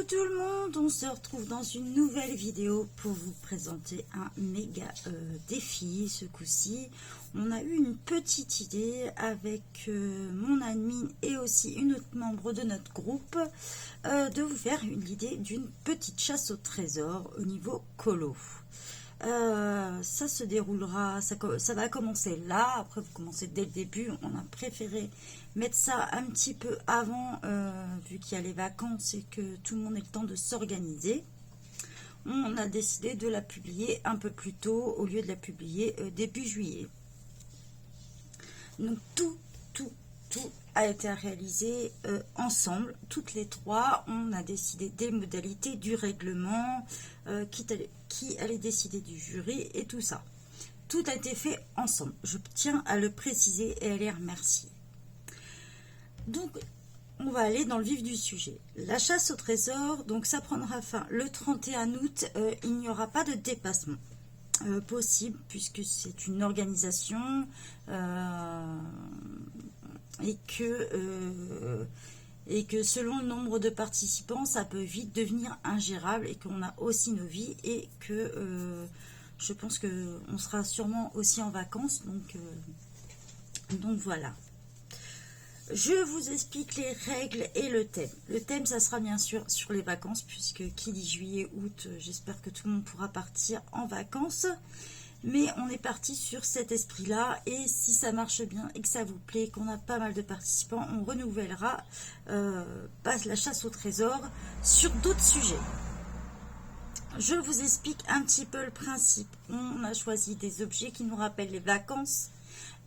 tout le monde, on se retrouve dans une nouvelle vidéo pour vous présenter un méga défi. Ce coup-ci, on a eu une petite idée avec mon admin et aussi une autre membre de notre groupe de vous faire l'idée d'une petite chasse au trésor au niveau colo. Ça se déroulera, ça va commencer là. Après vous commencez dès le début. On a préféré mettre ça un petit peu avant, vu qu'il y a les vacances et que tout le monde ait le temps de s'organiser. On a décidé de la publier un peu plus tôt au lieu de la publier début juillet. Donc tout a été réalisé ensemble, toutes les trois. On a décidé des modalités du règlement, qui allait décider du jury et tout ça. Tout a été fait ensemble. Je tiens à le préciser et à les remercier. Donc, on va aller dans le vif du sujet. La chasse au trésor, donc ça prendra fin le 31 août. Il n'y aura pas de dépassement possible puisque c'est une organisation et que selon le nombre de participants, ça peut vite devenir ingérable et qu'on a aussi nos vies et que je pense qu'on sera sûrement aussi en vacances. Donc voilà. Je vous explique les règles et le thème. Le thème, ça sera bien sûr sur les vacances, puisque qui dit juillet, août, j'espère que tout le monde pourra partir en vacances. Mais on est parti sur cet esprit-là, et si ça marche bien et que ça vous plaît, qu'on a pas mal de participants, on renouvellera la chasse au trésor sur d'autres sujets. Je vous explique un petit peu le principe. On a choisi des objets qui nous rappellent les vacances.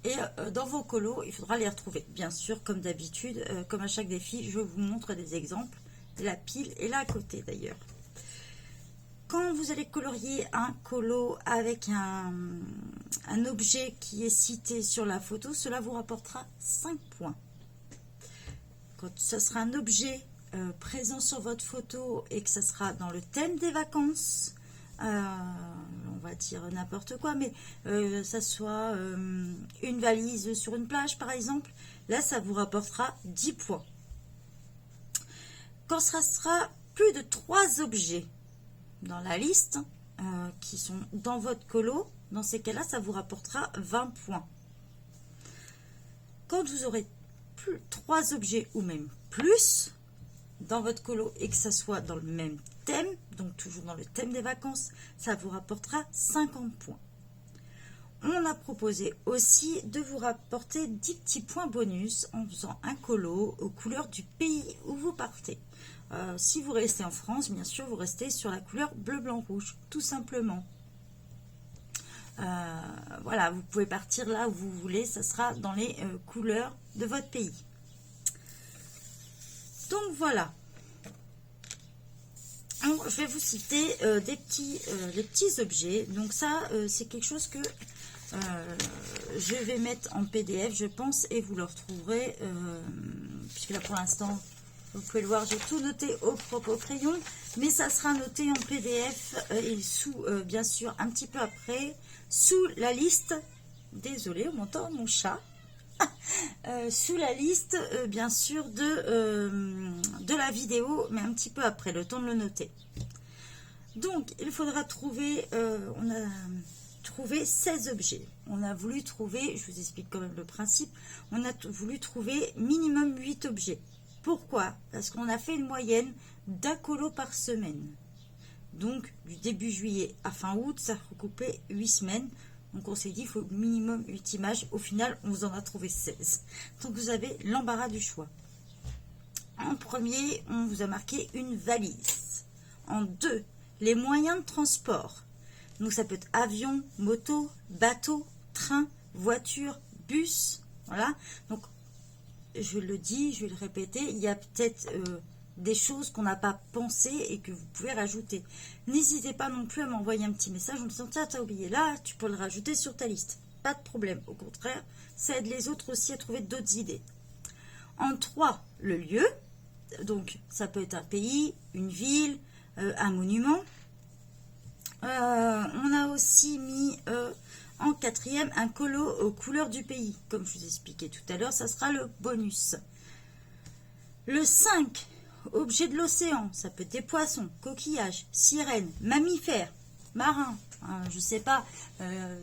Et dans vos colos, il faudra les retrouver. Bien sûr, comme d'habitude, comme à chaque défi, je vous montre des exemples. La pile est là à côté d'ailleurs. Quand vous allez colorier un colo avec un objet qui est cité sur la photo, cela vous rapportera 5 points. Quand ce sera un objet présent sur votre photo et que ça sera dans le thème des vacances, on va dire n'importe quoi, mais ça soit une valise sur une plage par exemple, là ça vous rapportera 10 points. Quand ce sera plus de 3 objets dans la liste qui sont dans votre colo, dans ces cas là ça vous rapportera 20 points. Quand vous aurez plus 3 objets ou même plus dans votre colo et que ça soit dans le même thème, donc toujours dans le thème des vacances, ça vous rapportera 50 points. On a proposé aussi de vous rapporter 10 petits points bonus en faisant un colo aux couleurs du pays où vous partez. Si vous restez en France, bien sûr, vous restez sur la couleur bleu, blanc, rouge, tout simplement. Voilà, vous pouvez partir là où vous voulez, ça sera dans les couleurs de votre pays. Donc voilà. Je vais vous citer les petits objets. Donc ça, c'est quelque chose que je vais mettre en PDF, je pense, et vous le retrouverez, puisque là pour l'instant, vous pouvez le voir, j'ai tout noté au propre crayon, mais ça sera noté en PDF et sous, bien sûr, un petit peu après, sous la liste, désolé, on m'entend mon chat, sous la liste, bien sûr, de la vidéo, mais un petit peu après, le temps de le noter. Donc, il faudra trouver, on a trouvé 16 objets. On a voulu trouver, je vous explique quand même le principe, on a voulu trouver minimum 8 objets. Pourquoi? Parce qu'on a fait une moyenne d'un colo par semaine. Donc, du début juillet à fin août, ça recoupait 8 semaines. Donc on s'est dit, il faut minimum 8 images. Au final, on vous en a trouvé 16. Donc vous avez l'embarras du choix. En premier, on vous a marqué une valise. En 2, les moyens de transport. Donc ça peut être avion, moto, bateau, train, voiture, bus. Voilà. Donc je le dis, je vais le répéter, il y a peut-être des choses qu'on n'a pas pensé et que vous pouvez rajouter. N'hésitez pas non plus à m'envoyer un petit message en me disant tiens, t'as oublié là, tu peux le rajouter sur ta liste. Pas de problème, au contraire, ça aide les autres aussi à trouver d'autres idées. En 3, le lieu. Donc ça peut être un pays, une ville, un monument. On a aussi mis en 4e un colo aux couleurs du pays. Comme je vous expliquais tout à l'heure, ça sera le bonus. Le 5, objets de l'océan, ça peut être des poissons, coquillages, sirènes, mammifères, marins, hein, je sais pas,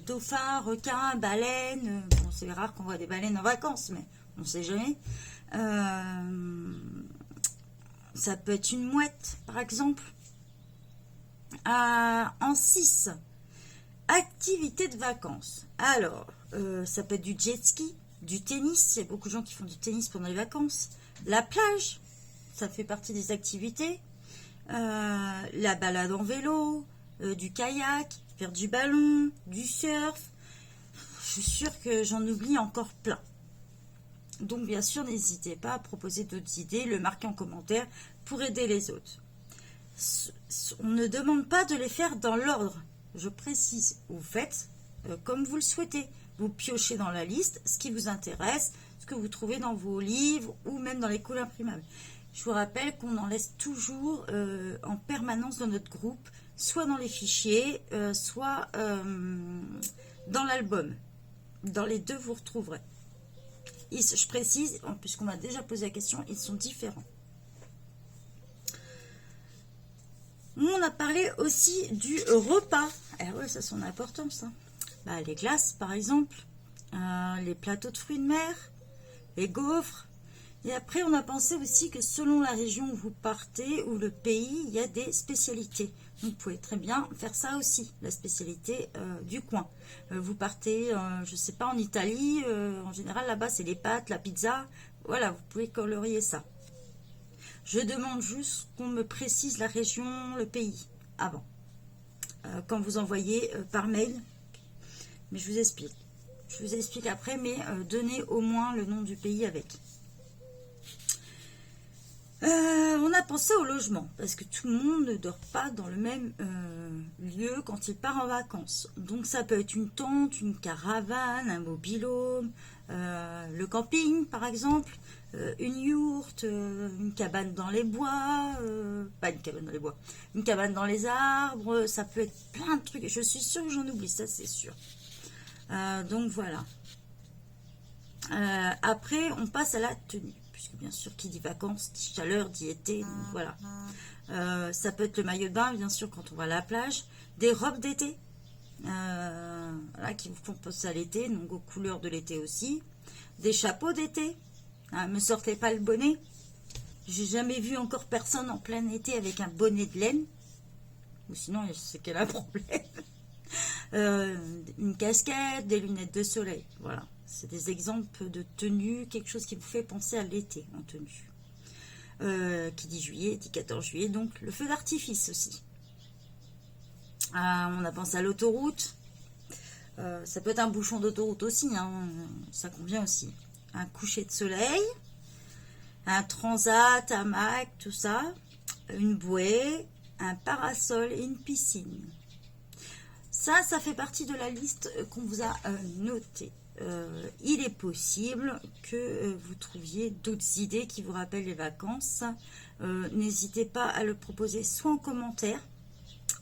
dauphins, requins, baleines. Bon, c'est rare qu'on voit des baleines en vacances, mais on sait jamais. Ça peut être une mouette, par exemple. En 6, activité de vacances. Alors, ça peut être du jet ski, du tennis. Il y a beaucoup de gens qui font du tennis pendant les vacances. La plage, ça fait partie des activités. La balade en vélo, du kayak, faire du ballon, du surf. Je suis sûre que j'en oublie encore plein. Donc, bien sûr, n'hésitez pas à proposer d'autres idées, le marquer en commentaire pour aider les autres. On ne demande pas de les faire dans l'ordre, je précise. Vous faites comme vous le souhaitez. Vous piochez dans la liste ce qui vous intéresse, ce que vous trouvez dans vos livres ou même dans les cours imprimables. Je vous rappelle qu'on en laisse toujours en permanence dans notre groupe, soit dans les fichiers, soit dans l'album. Dans les deux, vous retrouverez. Je précise, puisqu'on m'a déjà posé la question, ils sont différents. On a parlé aussi du repas. Eh ouais, ça a son importance. Hein. Bah, les glaces, par exemple, les plateaux de fruits de mer, les gaufres. Et après, on a pensé aussi que selon la région où vous partez ou le pays, il y a des spécialités. Donc, vous pouvez très bien faire ça aussi, la spécialité du coin. Vous partez, je ne sais pas, en Italie, en général, là-bas, c'est les pâtes, la pizza. Voilà, vous pouvez colorier ça. Je demande juste qu'on me précise la région, le pays, avant. Quand vous envoyez par mail. Mais je vous explique. Je vous explique après, mais donnez au moins le nom du pays avec. On a pensé au logement, parce que tout le monde ne dort pas dans le même lieu quand il part en vacances. Donc ça peut être une tente, une caravane, un mobil-home, le camping par exemple, une yourte, une cabane dans les bois, pas une cabane dans les bois, une cabane dans les arbres, ça peut être plein de trucs. Je suis sûre que j'en oublie, ça c'est sûr. Donc voilà. Après, on passe à la tenue. Puisque bien sûr, qui dit vacances, dit chaleur, dit été, donc voilà. Ça peut être le maillot de bain, bien sûr, quand on va à la plage. Des robes d'été, voilà, qui vous font penser à l'été, donc aux couleurs de l'été aussi. Des chapeaux d'été, me sortez pas le bonnet. J'ai jamais vu encore personne en plein été avec un bonnet de laine. Ou sinon, c'est qu'elle a un problème. Une casquette, des lunettes de soleil, voilà. C'est des exemples de tenue, quelque chose qui vous fait penser à l'été en tenue. Qui dit juillet, dit 14 juillet, donc le feu d'artifice aussi. On a pensé à l'autoroute. Ça peut être un bouchon d'autoroute aussi, hein, ça convient aussi. Un coucher de soleil, un transat, un hamac, tout ça. Une bouée, un parasol et une piscine. Ça fait partie de la liste qu'on vous a notée. Il est possible que vous trouviez d'autres idées qui vous rappellent les vacances. N'hésitez pas à le proposer soit en commentaire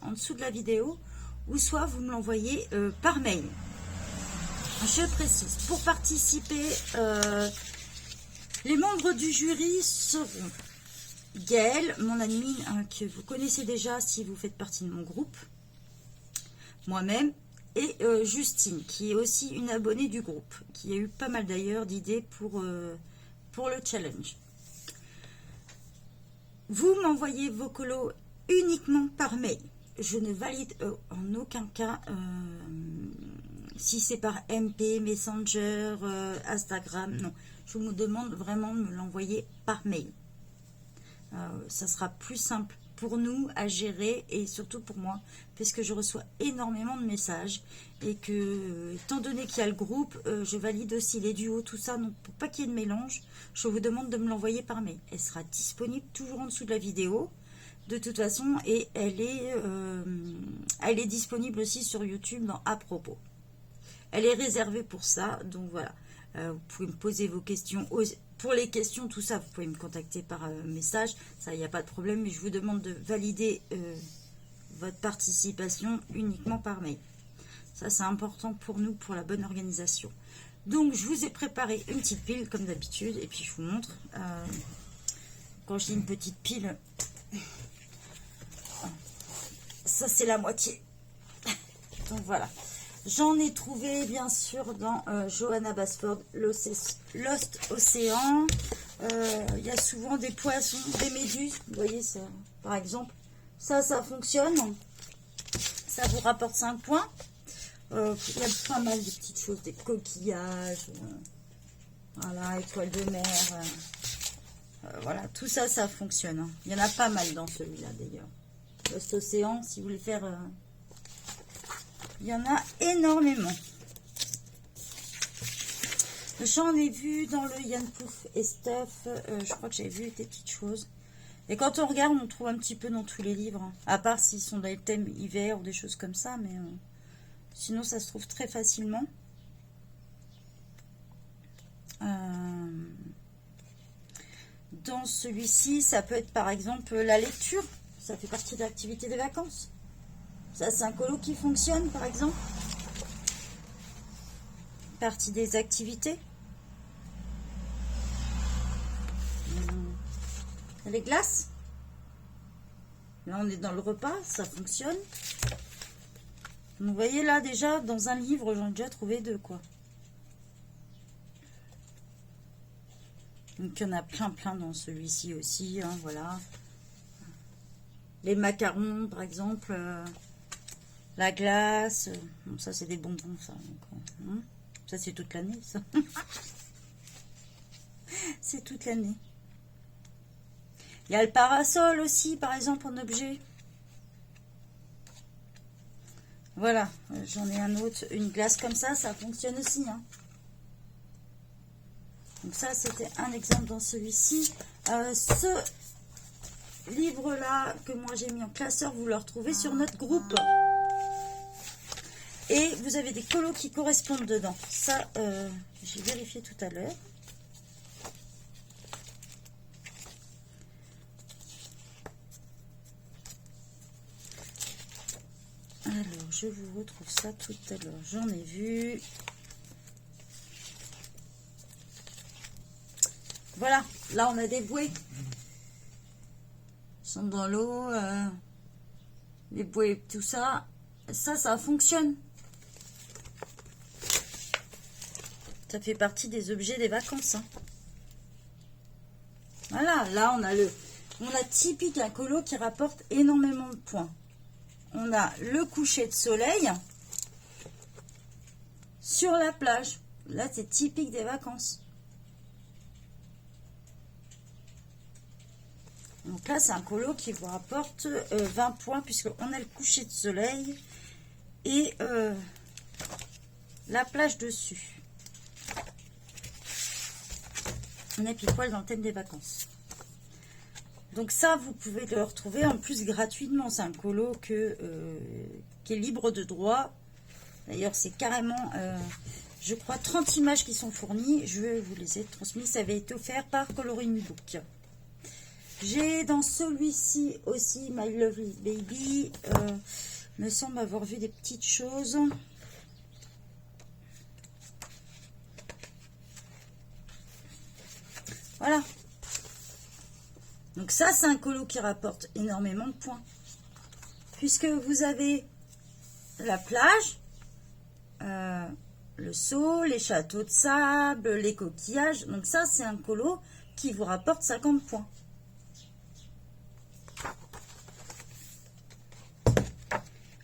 en dessous de la vidéo ou soit vous me l'envoyez par mail. Je précise, pour participer, les membres du jury seront Gaëlle, mon admin, que vous connaissez déjà si vous faites partie de mon groupe, moi-même, et Justine, qui est aussi une abonnée du groupe, qui a eu pas mal d'ailleurs d'idées pour le challenge. Vous m'envoyez vos colos uniquement par mail. Je ne valide en aucun cas si c'est par MP, Messenger, Instagram, non. Je vous demande vraiment de me l'envoyer par mail. Ça sera plus simple pour nous à gérer et surtout pour moi, parce que je reçois énormément de messages et que, étant donné qu'il y a le groupe, je valide aussi les duos, tout ça, donc pour pas qu'il y ait de mélange, je vous demande de me l'envoyer par mail. Elle sera disponible toujours en dessous de la vidéo, de toute façon, et elle est disponible aussi sur YouTube dans À propos. Elle est réservée pour ça, donc voilà. Vous pouvez me poser vos questions. Pour les questions, tout ça, vous pouvez me contacter par message. Ça, il n'y a pas de problème. Mais je vous demande de valider votre participation uniquement par mail. Ça, c'est important pour nous, pour la bonne organisation. Donc, je vous ai préparé une petite pile, comme d'habitude. Et puis, je vous montre. Quand je dis une petite pile, ça c'est la moitié. Donc voilà. J'en ai trouvé bien sûr dans Johanna Basford, Lost Ocean. Il y a souvent des poissons, des méduses. Vous voyez ça, par exemple. Ça fonctionne. Ça vous rapporte 5 points. Il y a pas mal de petites choses, des coquillages. Voilà, étoiles de mer. Voilà, tout ça, ça fonctionne. Hein. Il y en a pas mal dans celui-là d'ailleurs. Lost Ocean, si vous voulez faire... il y en a énormément. J'en ai vu dans le Yann Pouf et Stuff. Je crois que j'ai vu des petites choses. Et quand on regarde, on trouve un petit peu dans tous les livres. Hein. À part s'ils sont dans les thèmes hiver ou des choses comme ça. Mais sinon, ça se trouve très facilement. Dans celui-ci, ça peut être par exemple la lecture. Ça fait partie de l'activité des vacances. Ça, c'est un colo qui fonctionne, par exemple. Partie des activités. Les glaces. Là, on est dans le repas, ça fonctionne. Vous voyez, là, déjà, dans un livre, j'en ai déjà trouvé 2, quoi. Donc, il y en a plein dans celui-ci aussi, hein, voilà. Les macarons, par exemple... la glace, bon, ça c'est des bonbons, ça. Donc, ça c'est toute l'année, ça. C'est toute l'année. Il y a le parasol aussi, par exemple, en objet. Voilà, j'en ai un autre, une glace comme ça fonctionne aussi. Hein. Donc ça, c'était un exemple dans celui-ci. Ce livre-là, que moi j'ai mis en classeur, vous le retrouvez sur notre groupe. Et vous avez des colos qui correspondent dedans. Ça, j'ai vérifié tout à l'heure. Alors, je vous retrouve ça tout à l'heure. J'en ai vu. Voilà, là on a des bouées. Ils sont dans l'eau. Les bouées, tout ça. Ça fonctionne. Ça fait partie des objets des vacances. Hein. Voilà, là on a typique un colo qui rapporte énormément de points. On a le coucher de soleil sur la plage. Là, c'est typique des vacances. Donc là, c'est un colo qui vous rapporte 20 points puisqu'on a le coucher de soleil et la plage dessus. On est pile poil dans le thème des vacances. Donc ça, vous pouvez le retrouver en plus gratuitement. C'est un colo qui est libre de droit. D'ailleurs, c'est carrément, je crois, 30 images qui sont fournies. Je vous les ai transmises. Ça avait été offert par Coloring Book. J'ai dans celui-ci aussi My Lovely Baby. Me semble avoir vu des petites choses. Voilà. Donc ça, c'est un colo qui rapporte énormément de points. Puisque vous avez la plage, le seau, les châteaux de sable, les coquillages. Donc ça, c'est un colo qui vous rapporte 50 points.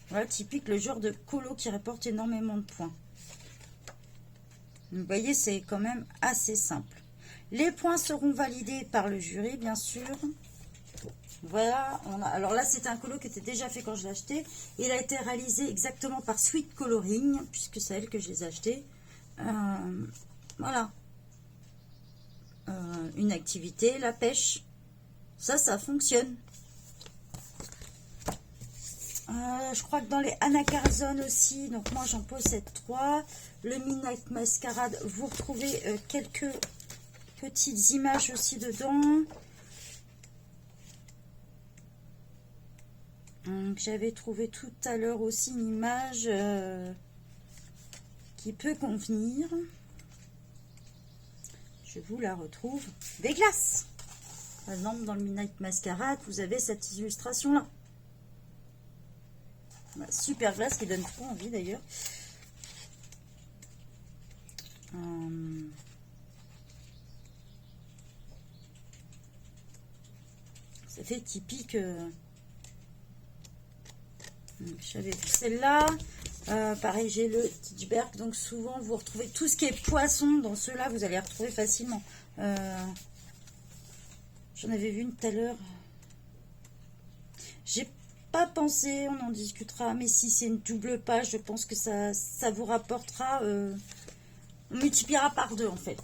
Voilà, typique le genre de colo qui rapporte énormément de points. Vous voyez, c'est quand même assez simple. Les points seront validés par le jury, bien sûr. Voilà. Alors là, c'est un colo qui était déjà fait quand je l'ai acheté. Il a été réalisé exactement par Sweet Coloring, puisque c'est elle que je les ai achetés. Voilà. Une activité, la pêche. Ça fonctionne. Je crois que dans les Anna Carzon aussi, donc moi j'en possède 3. Le Midnight Masquerade, vous retrouvez quelques petites images aussi dedans. J'avais trouvé tout à l'heure aussi une image qui peut convenir. Je vous la retrouve. Des glaces. Par exemple, dans le Midnight Masquerade, vous avez cette illustration-là. Super glace qui donne trop envie d'ailleurs. Ça fait typique. J'avais vu celle-là. Pareil, j'ai le Titchberg. Donc souvent, vous retrouvez tout ce qui est poisson. Dans ceux-là, vous allez les retrouver facilement. J'en avais vu une tout à l'heure. J'ai pas pensé, on en discutera. Mais si c'est une double page, je pense que ça vous rapportera... on multipliera par 2 en fait.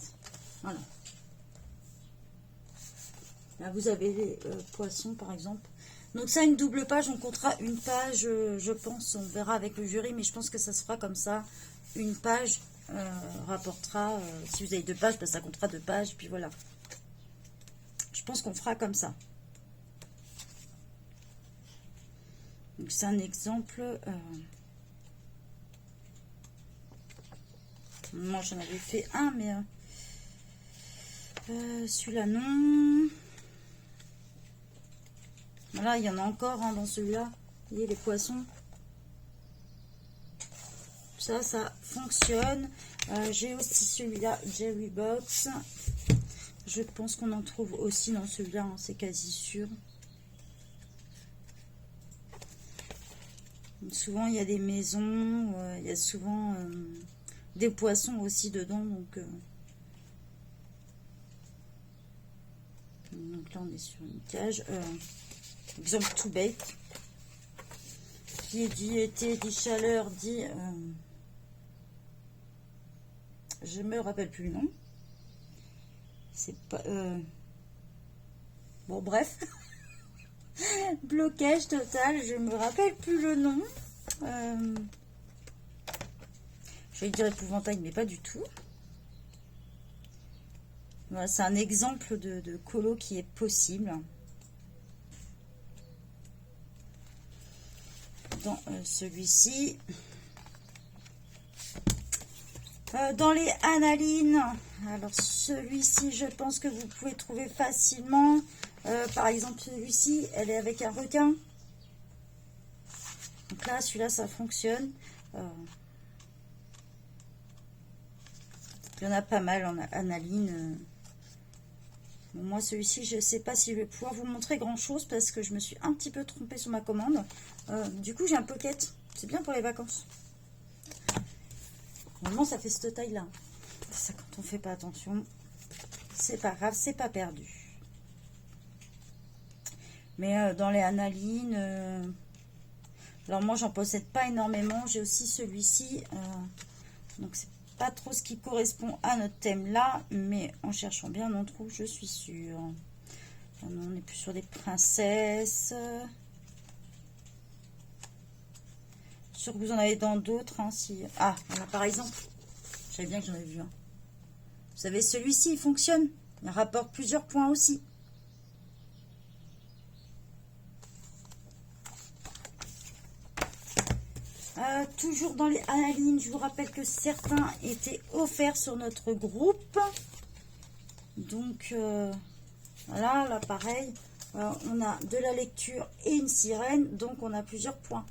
Voilà. Là, vous avez les poissons, par exemple. Donc ça, une double page, on comptera une page, je pense. On verra avec le jury, mais je pense que ça se fera comme ça. Une page rapportera... si vous avez 2 pages, ben, ça comptera 2 pages. Puis voilà. Je pense qu'on fera comme ça. Donc c'est un exemple. Moi j'en avais fait un, mais celui-là non. Voilà, il y en a encore hein, dans celui-là. Vous voyez les poissons. Ça fonctionne. J'ai aussi celui-là, Jerry Box. Je pense qu'on en trouve aussi dans celui-là, hein, c'est quasi sûr. Souvent, il y a des maisons, il y a souvent des poissons aussi dedans. Donc là, on est sur une cage. Exemple tout bête. Qui est dit été, dit chaleur, dit... je me rappelle plus le nom. C'est pas... Bon, bref. Blocage total, je me rappelle plus le nom. Je vais dire épouvantail, mais pas du tout. Voilà, c'est un exemple de colo qui est possible. Dans celui-ci. Dans les Annalines, alors celui-ci, je pense que vous pouvez trouver facilement. Par exemple, celui-ci, elle est avec un requin. Donc là, celui-là, ça fonctionne. Il y en a pas mal en Annaline. Bon, moi, celui-ci, je ne sais pas si je vais pouvoir vous montrer grand-chose parce que je me suis un petit peu trompée sur ma commande. Du coup, j'ai un pocket. C'est bien pour les vacances. Normalement, ça fait cette taille-là. Ça, quand on ne fait pas attention, c'est pas grave, c'est pas perdu. Mais dans les Annalines, alors moi, j'en possède pas énormément. J'ai aussi celui-ci. Donc, c'est pas trop ce qui correspond à notre thème là. Mais en cherchant bien, on en trouve, je suis sûre. On n'est plus sur des princesses. Sûr que vous en avez dans d'autres. Hein, si... Ah, voilà, par exemple, je savais bien que j'en avais vu un. Vous savez, celui-ci, il fonctionne. Il rapporte plusieurs points aussi. Toujours dans les Annalines, je vous rappelle que certains étaient offerts sur notre groupe. Donc, voilà, là, pareil. On a de la lecture et une sirène. Donc, on a plusieurs points.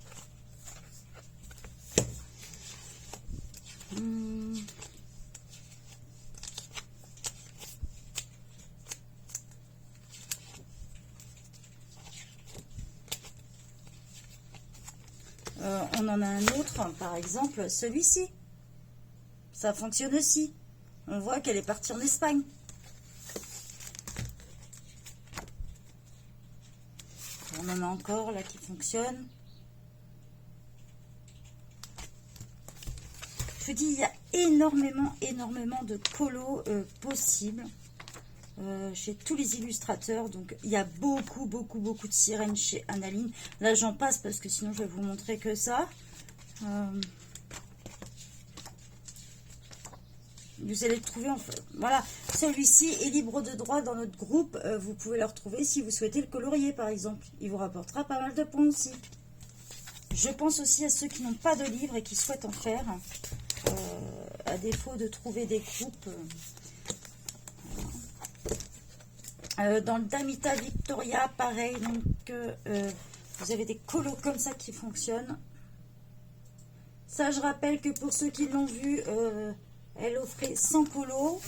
On en a un autre, par exemple, celui-ci. Ça fonctionne aussi. On voit qu'elle est partie en Espagne. On en a encore là qui fonctionnent. Je vous dis, il y a énormément de colos possibles chez tous les illustrateurs. Donc, il y a beaucoup de sirènes chez Annaline. Là, j'en passe parce que sinon, je vais vous montrer que ça. Vous allez le trouver en fait. Voilà, celui-ci est libre de droit dans notre groupe. Vous pouvez le retrouver si vous souhaitez le colorier, par exemple. Il vous rapportera pas mal de points aussi. Je pense aussi à ceux qui n'ont pas de livre et qui souhaitent en faire. À défaut de trouver des groupes. Dans le Damita Victoria, pareil, donc vous avez des colos comme ça qui fonctionnent. Ça, je rappelle que pour ceux qui l'ont vu, elle offrait 100 colos.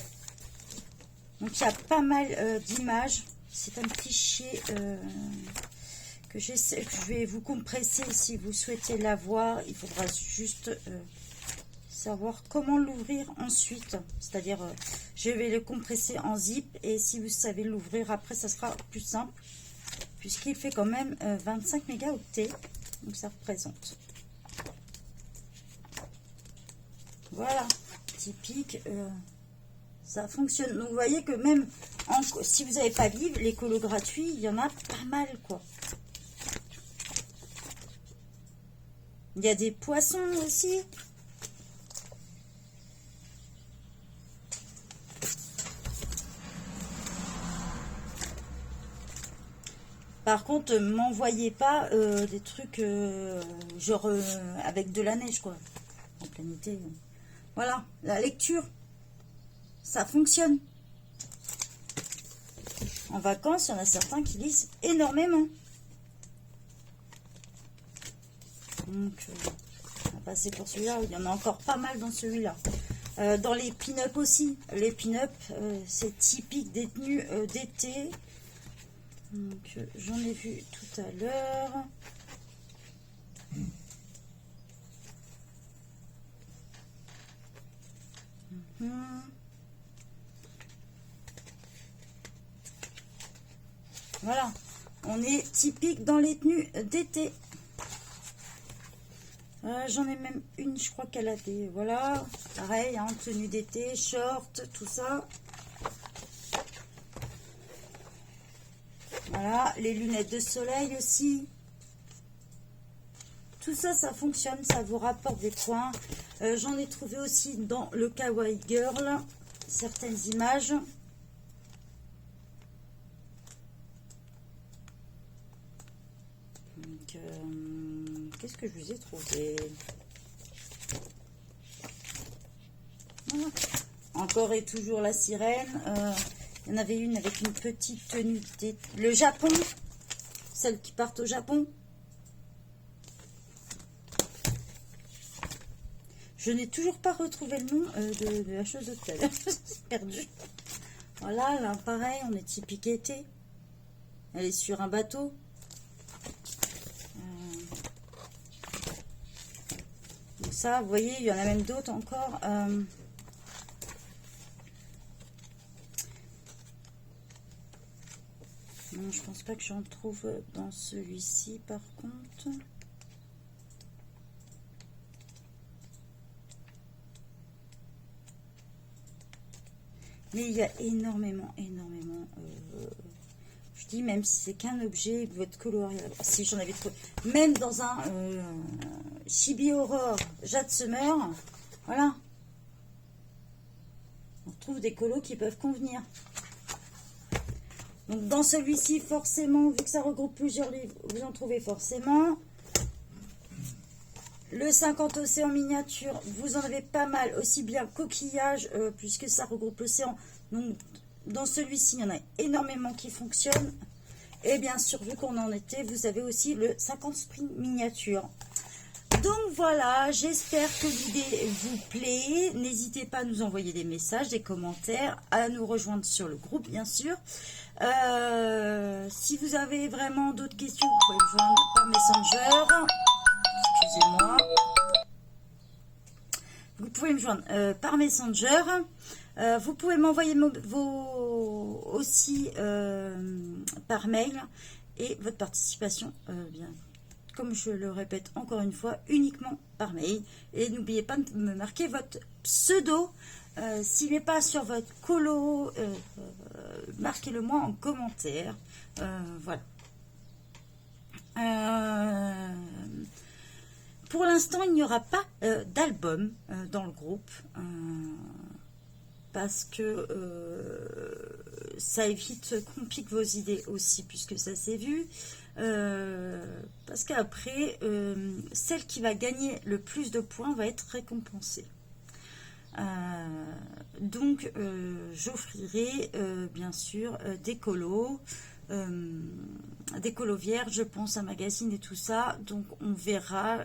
Donc il y a pas mal d'images. C'est un fichier que je vais vous compresser si vous souhaitez l'avoir. Il faudra juste savoir comment l'ouvrir ensuite. C'est-à-dire, je vais le compresser en zip. Et si vous savez l'ouvrir après, ça sera plus simple. Puisqu'il fait quand même 25 mégaoctets. Donc ça représente. Voilà, typique. Ça fonctionne. Donc vous voyez que même si vous n'avez pas de livre, les colos gratuits, il y en a pas mal, quoi. Il y a des poissons aussi. Par contre, m'envoyez pas des trucs genre avec de la neige, quoi. En plein été. Voilà, la lecture, ça fonctionne. En vacances, il y en a certains qui lisent énormément. Donc, on va passer pour celui-là. Il y en a encore pas mal dans celui-là. Dans les pin-up aussi. Les pin-up, c'est typique des tenues d'été. Donc, j'en ai vu tout à l'heure. Voilà, on est typique dans les tenues d'été. J'en ai même une, je crois qu'elle a des... Voilà, pareil, hein, tenue d'été, short, tout ça. Voilà, les lunettes de soleil aussi. Tout ça, ça fonctionne, ça vous rapporte des points. J'en ai trouvé aussi dans le Kawaii Girl, certaines images. Donc, qu'est-ce que je vous ai trouvé? Voilà. Encore et toujours la sirène. Il y en avait une avec une petite tenue. Le Japon, celle qui part au Japon. Je n'ai toujours pas retrouvé le nom de la chose de tout à l'heure. C'est perdu. Voilà, là pareil, on est typique été. Elle est sur un bateau. Donc ça, vous voyez, il y en a même d'autres encore. Non, je pense pas que j'en trouve dans celui-ci par contre. Mais il y a énormément, je dis, même si c'est qu'un objet, votre coloris, si j'en avais trouvé, même dans un Chibi Aurore Jade Summer, voilà, on trouve des colos qui peuvent convenir. Donc dans celui-ci, forcément, vu que ça regroupe plusieurs livres, vous en trouvez forcément. Le 50 océans miniature, vous en avez pas mal, aussi bien coquillage, puisque ça regroupe l'océan. Donc, dans celui-ci, il y en a énormément qui fonctionnent. Et bien sûr, vu qu'on en était, vous avez aussi le 50 spring miniature. Donc voilà, j'espère que l'idée vous plaît. N'hésitez pas à nous envoyer des messages, des commentaires, à nous rejoindre sur le groupe, bien sûr. Si vous avez vraiment d'autres questions, vous pouvez me joindre par Messenger. Excusez-moi. Vous pouvez me joindre par Messenger. Vous pouvez m'envoyer aussi par mail et votre participation, bien, comme je le répète encore une fois, uniquement par mail. Et n'oubliez pas de me marquer votre pseudo. S'il n'est pas sur votre colo, marquez-le moi en commentaire. Voilà. Pour l'instant, il n'y aura pas d'album dans le groupe. Parce que ça évite qu'on pique vos idées aussi, puisque ça s'est vu. Parce qu'après, celle qui va gagner le plus de points va être récompensée. Donc, j'offrirai bien sûr des colos vierges, je pense, un magazine et tout ça. Donc, on verra,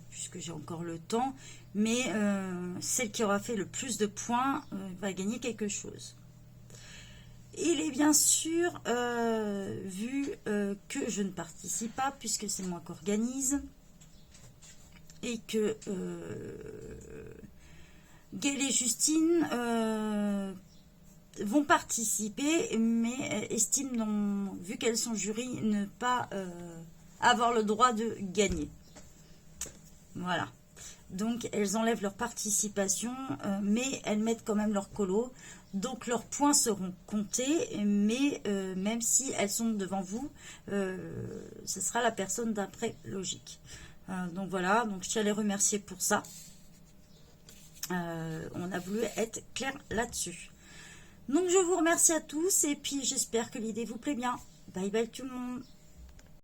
puisque j'ai encore le temps. Mais celle qui aura fait le plus de points va gagner quelque chose. Il est bien sûr vu que je ne participe pas, puisque c'est moi qui organise. Et que Gaëlle et Justine vont participer, mais estiment, vu qu'elles sont jury, ne pas avoir le droit de gagner. Voilà. Donc, elles enlèvent leur participation, mais elles mettent quand même leur colo. Donc, leurs points seront comptés, mais même si elles sont devant vous, ce sera la personne d'après logique. Donc, voilà. Donc, je tiens à les remercier pour ça. On a voulu être clair là-dessus. Donc, je vous remercie à tous et puis j'espère que l'idée vous plaît bien. Bye bye tout le monde.